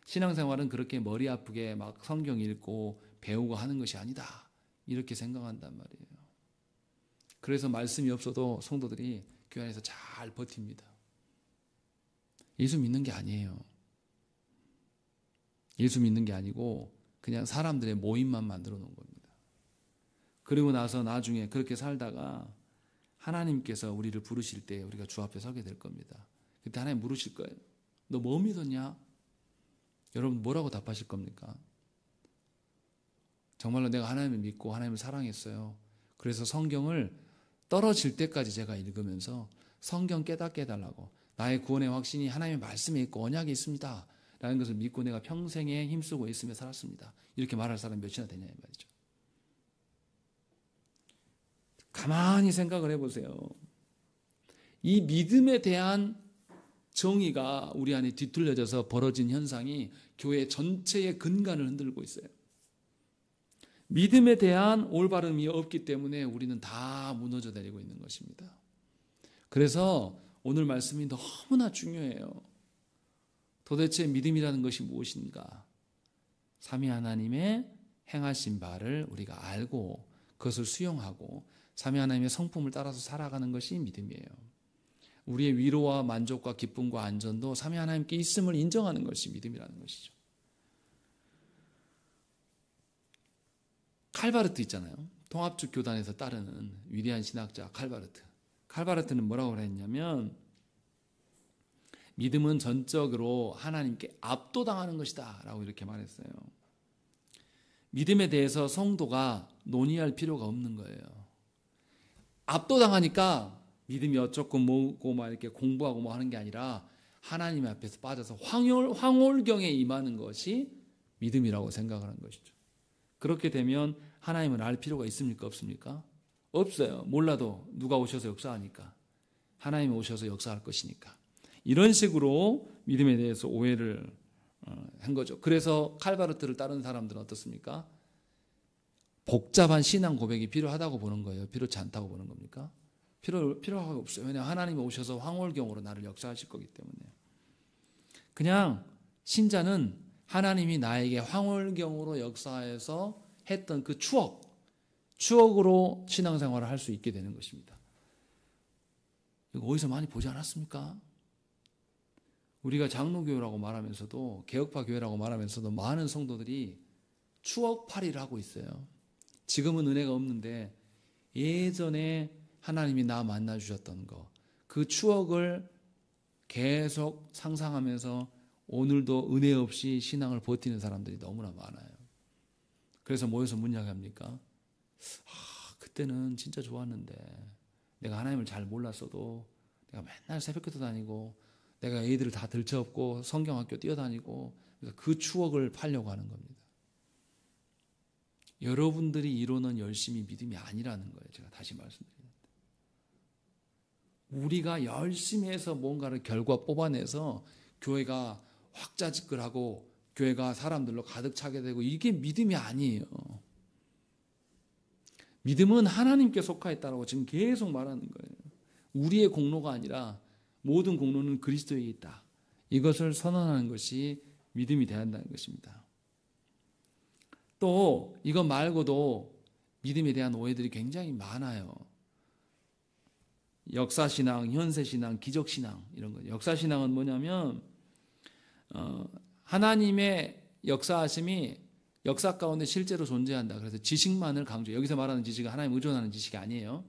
신앙생활은 그렇게 머리 아프게 막 성경 읽고 배우고 하는 것이 아니다. 이렇게 생각한단 말이에요. 그래서 말씀이 없어도 성도들이 교회 안에서 잘 버팁니다. 예수 믿는 게 아니에요. 예수 믿는 게 아니고 그냥 사람들의 모임만 만들어 놓은 겁니다. 그리고 나서 나중에 그렇게 살다가 하나님께서 우리를 부르실 때 우리가 주 앞에 서게 될 겁니다. 그때 하나님 물으실 거예요. 너 뭐 믿었냐? 여러분 뭐라고 답하실 겁니까? 정말로 내가 하나님을 믿고 하나님을 사랑했어요. 그래서 성경을 떨어질 때까지 제가 읽으면서 성경 깨닫게 해달라고, 나의 구원의 확신이 하나님의 말씀에 있고 언약에 있습니다 라는 것을 믿고 내가 평생에 힘쓰고 있으며 살았습니다. 이렇게 말할 사람이 몇이나 되냐 이 말이죠. 가만히 생각을 해보세요. 이 믿음에 대한 정의가 우리 안에 뒤틀려져서 벌어진 현상이 교회 전체의 근간을 흔들고 있어요. 믿음에 대한 올바름이 없기 때문에 우리는 다 무너져 내리고 있는 것입니다. 그래서 오늘 말씀이 너무나 중요해요. 도대체 믿음이라는 것이 무엇인가? 삼위 하나님의 행하신 바를 우리가 알고 그것을 수용하고 삼위 하나님의 성품을 따라서 살아가는 것이 믿음이에요. 우리의 위로와 만족과 기쁨과 안전도 삼위 하나님께 있음을 인정하는 것이 믿음이라는 것이죠. 칼바르트 있잖아요. 통합적 교단에서 따르는 위대한 신학자 칼바르트. 칼바르트는 뭐라고 했냐면 믿음은 전적으로 하나님께 압도당하는 것이다 라고 이렇게 말했어요. 믿음에 대해서 성도가 논의할 필요가 없는 거예요. 압도당하니까 믿음이 어쩌고 뭐고 막 이렇게 공부하고 뭐 하는 게 아니라 하나님 앞에서 빠져서 황홀경에 임하는 것이 믿음이라고 생각하는 것이죠. 그렇게 되면 하나님을 알 필요가 있습니까? 없습니까? 없어요. 몰라도 누가 오셔서 역사하니까. 하나님이 오셔서 역사할 것이니까. 이런 식으로 믿음에 대해서 오해를 한 거죠. 그래서 칼바르트를 따르는 사람들은 어떻습니까? 복잡한 신앙 고백이 필요하다고 보는 거예요. 필요치 않다고 보는 겁니까? 필요하고 없어요. 왜냐하면 하나님이 오셔서 황홀경으로 나를 역사하실 거기 때문에. 그냥 신자는 하나님이 나에게 황홀경으로 역사해서 했던 그 추억으로 신앙생활을 할 수 있게 되는 것입니다. 이거 어디서 많이 보지 않았습니까? 우리가 장로교회라고 말하면서도 개혁파 교회라고 말하면서도 많은 성도들이 추억팔이를 하고 있어요. 지금은 은혜가 없는데 예전에 하나님이 나 만나주셨던 거, 그 추억을 계속 상상하면서 오늘도 은혜 없이 신앙을 버티는 사람들이 너무나 많아요. 그래서 모여서 문 이야기합니까? 그때는 진짜 좋았는데 내가 하나님을 잘 몰랐어도 내가 맨날 새벽기도 다니고 내가 애들을 다 들쳐업고 성경학교 뛰어다니고 그래서 그 추억을 팔려고 하는 겁니다. 여러분들이 이루는 열심이 믿음이 아니라는 거예요. 제가 다시 말씀드립니다. 우리가 열심히 해서 뭔가를 결과 뽑아내서 교회가 확자지껄하고 교회가 사람들로 가득 차게 되고 이게 믿음이 아니에요. 믿음은 하나님께 속하였다라고 지금 계속 말하는 거예요. 우리의 공로가 아니라 모든 공로는 그리스도에 있다. 이것을 선언하는 것이 믿음이 되어야 한다는 것입니다. 또 이것 말고도 믿음에 대한 오해들이 굉장히 많아요. 역사신앙, 현세신앙, 기적신앙 이런 거. 역사신앙은 뭐냐면 하나님의 역사하심이 역사 가운데 실제로 존재한다. 그래서 지식만을 강조해요. 여기서 말하는 지식은 하나님 의존하는 지식이 아니에요.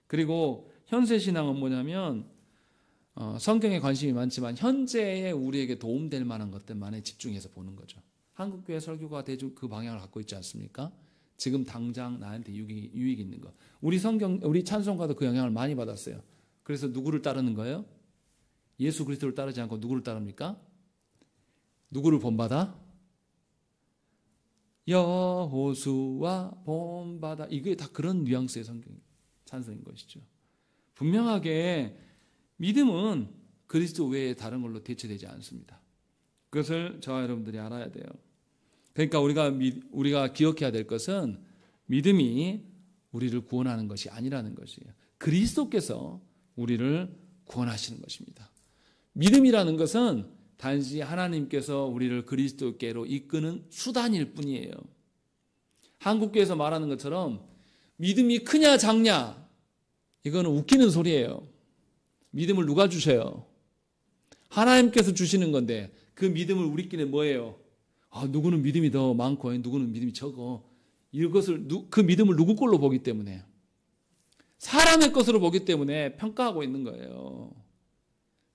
그리고 현세신앙은 뭐냐면 성경에 관심이 많지만 현재에 우리에게 도움될 만한 것들만에 집중해서 보는 거죠. 한국교회 설교가 대충 그 방향을 갖고 있지 않습니까? 지금 당장 나한테 유익이 있는 거. 우리 찬송가도 그 영향을 많이 받았어요. 그래서 누구를 따르는 거예요? 예수 그리스도를 따르지 않고 누구를 따릅니까? 누구를 본받아? 여호수아 본받아. 이게 다 그런 뉘앙스의 찬송인 것이죠. 분명하게 믿음은 그리스도 외에 다른 걸로 대체되지 않습니다. 그것을 저와 여러분들이 알아야 돼요. 그러니까 우리가 기억해야 될 것은 믿음이 우리를 구원하는 것이 아니라는 것이에요. 그리스도께서 우리를 구원하시는 것입니다. 믿음이라는 것은 단지 하나님께서 우리를 그리스도께로 이끄는 수단일 뿐이에요. 한국교회에서 말하는 것처럼 믿음이 크냐 작냐 이거는 웃기는 소리예요. 믿음을 누가 주셔요? 하나님께서 주시는 건데 그 믿음을 우리끼리 뭐예요? 누구는 믿음이 더 많고 누구는 믿음이 적어. 그 믿음을 누구 걸로 보기 때문에 사람의 것으로 보기 때문에 평가하고 있는 거예요.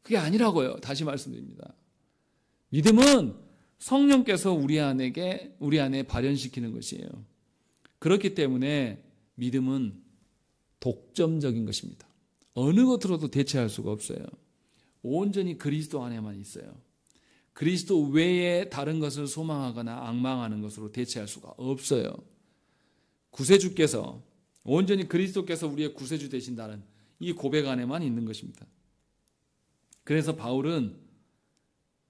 그게 아니라고요. 다시 말씀드립니다. 믿음은 성령께서 우리 안에 발현시키는 것이에요. 그렇기 때문에 믿음은 독점적인 것입니다. 어느 것으로도 대체할 수가 없어요. 온전히 그리스도 안에만 있어요. 그리스도 외에 다른 것을 소망하거나 앙망하는 것으로 대체할 수가 없어요. 구세주께서 온전히 그리스도께서 우리의 구세주 되신다는 이 고백 안에만 있는 것입니다. 그래서 바울은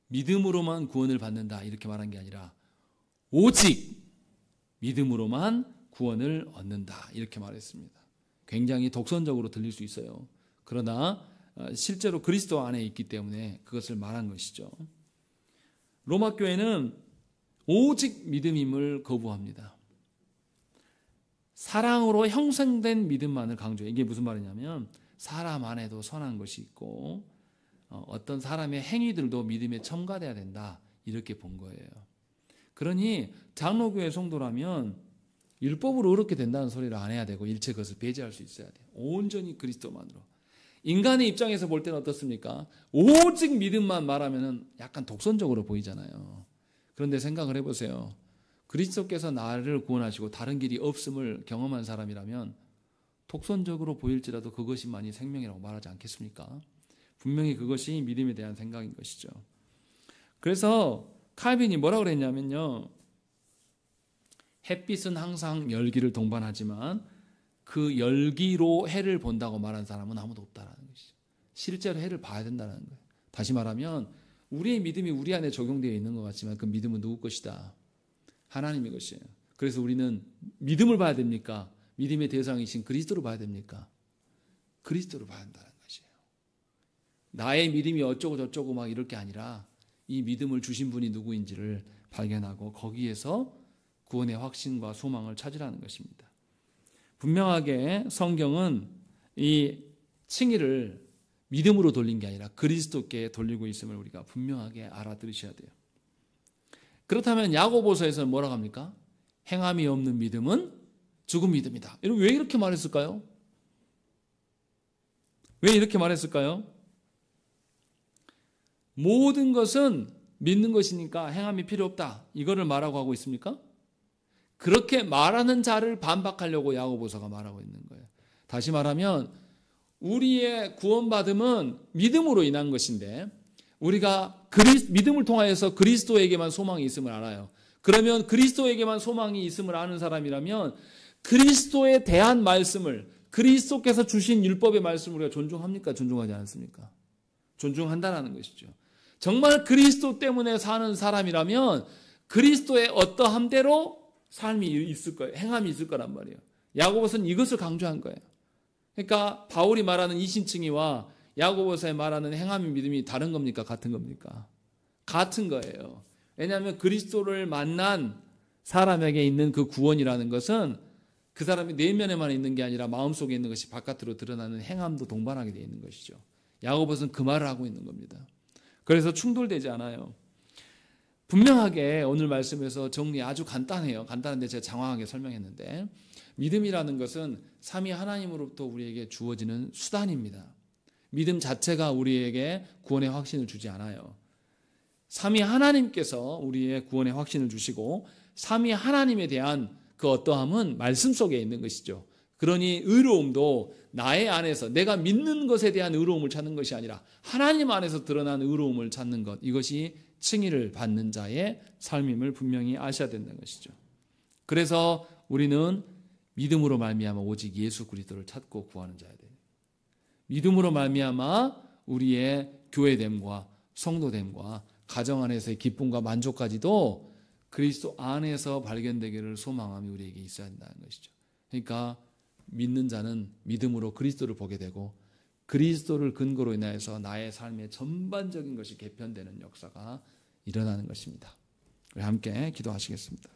믿음으로만 구원을 받는다 이렇게 말한 게 아니라 오직 믿음으로만 구원을 얻는다 이렇게 말했습니다. 굉장히 독선적으로 들릴 수 있어요. 그러나 실제로 그리스도 안에 있기 때문에 그것을 말한 것이죠. 로마 교회는 오직 믿음임을 거부합니다. 사랑으로 형성된 믿음만을 강조해요. 이게 무슨 말이냐면 사람 안에도 선한 것이 있고 어떤 사람의 행위들도 믿음에 첨가돼야 된다 이렇게 본 거예요. 그러니 장로교회 성도라면 율법으로 어렵게 된다는 소리를 안 해야 되고 일체 그것을 배제할 수 있어야 돼요. 온전히 그리스도만으로. 인간의 입장에서 볼 때는 어떻습니까? 오직 믿음만 말하면 약간 독선적으로 보이잖아요. 그런데 생각을 해보세요. 그리스도께서 나를 구원하시고 다른 길이 없음을 경험한 사람이라면 독선적으로 보일지라도 그것이만이 생명이라고 말하지 않겠습니까? 분명히 그것이 믿음에 대한 생각인 것이죠. 그래서 칼빈이 뭐라고 그랬냐면요. 햇빛은 항상 열기를 동반하지만 그 열기로 해를 본다고 말한 사람은 아무도 없다라는 것이죠. 실제로 해를 봐야 된다는 거예요. 다시 말하면 우리의 믿음이 우리 안에 적용되어 있는 것 같지만 그 믿음은 누구 것이다? 하나님의 것이에요. 그래서 우리는 믿음을 봐야 됩니까? 믿음의 대상이신 그리스도를 봐야 됩니까? 그리스도를 봐야 한다는 것이에요. 나의 믿음이 어쩌고 저쩌고 막 이럴 게 아니라 이 믿음을 주신 분이 누구인지를 발견하고 거기에서 구원의 확신과 소망을 찾으라는 것입니다. 분명하게 성경은 이 칭의를 믿음으로 돌린 게 아니라 그리스도께 돌리고 있음을 우리가 분명하게 알아들으셔야 돼요. 그렇다면 야고보서에서는 뭐라고 합니까? 행함이 없는 믿음은 죽은 믿음이다. 여러분 왜 이렇게 말했을까요? 왜 이렇게 말했을까요? 모든 것은 믿는 것이니까 행함이 필요 없다. 이거를 말하고 하고 있습니까? 그렇게 말하는 자를 반박하려고 야고보서가 말하고 있는 거예요. 다시 말하면 우리의 구원받음은 믿음으로 인한 것인데 우리가 믿음을 통하여서 그리스도에게만 소망이 있음을 알아요. 그러면 그리스도에게만 소망이 있음을 아는 사람이라면 그리스도에 대한 말씀을 그리스도께서 주신 율법의 말씀을 우리가 존중합니까? 존중하지 않습니까? 존중한다는 것이죠. 정말 그리스도 때문에 사는 사람이라면 그리스도의 어떠함대로 삶이 있을 거예요. 행함이 있을 거란 말이에요. 야고보서는 이것을 강조한 거예요. 그러니까 바울이 말하는 이신칭의와 야고보서에 말하는 행함의 믿음이 다른 겁니까? 같은 겁니까? 같은 거예요. 왜냐하면 그리스도를 만난 사람에게 있는 그 구원이라는 것은 그 사람이 내면에만 있는 게 아니라 마음속에 있는 것이 바깥으로 드러나는 행함도 동반하게 되어 있는 것이죠. 야고보서는 그 말을 하고 있는 겁니다. 그래서 충돌되지 않아요. 분명하게 오늘 말씀에서 정리 아주 간단해요. 간단한데 제가 장황하게 설명했는데 믿음이라는 것은 삼위 하나님으로부터 우리에게 주어지는 수단입니다. 믿음 자체가 우리에게 구원의 확신을 주지 않아요. 삼위 하나님께서 우리의 구원의 확신을 주시고 삼위 하나님에 대한 그 어떠함은 말씀 속에 있는 것이죠. 그러니 의로움도 나의 안에서 내가 믿는 것에 대한 의로움을 찾는 것이 아니라 하나님 안에서 드러난 의로움을 찾는 것, 이것이 칭의를 받는 자의 삶임을 분명히 아셔야 된다는 것이죠. 그래서 우리는 믿음으로 말미암아 오직 예수 그리스도를 찾고 구하는 자야 돼요. 믿음으로 말미암아 우리의 교회됨과 성도됨과 가정 안에서의 기쁨과 만족까지도 그리스도 안에서 발견되기를 소망함이 우리에게 있어야 한다는 것이죠. 그러니까 믿는 자는 믿음으로 그리스도를 보게 되고 그리스도를 근거로 인하여서 나의 삶의 전반적인 것이 개편되는 역사가 일어나는 것입니다. 우리 함께 기도하시겠습니다.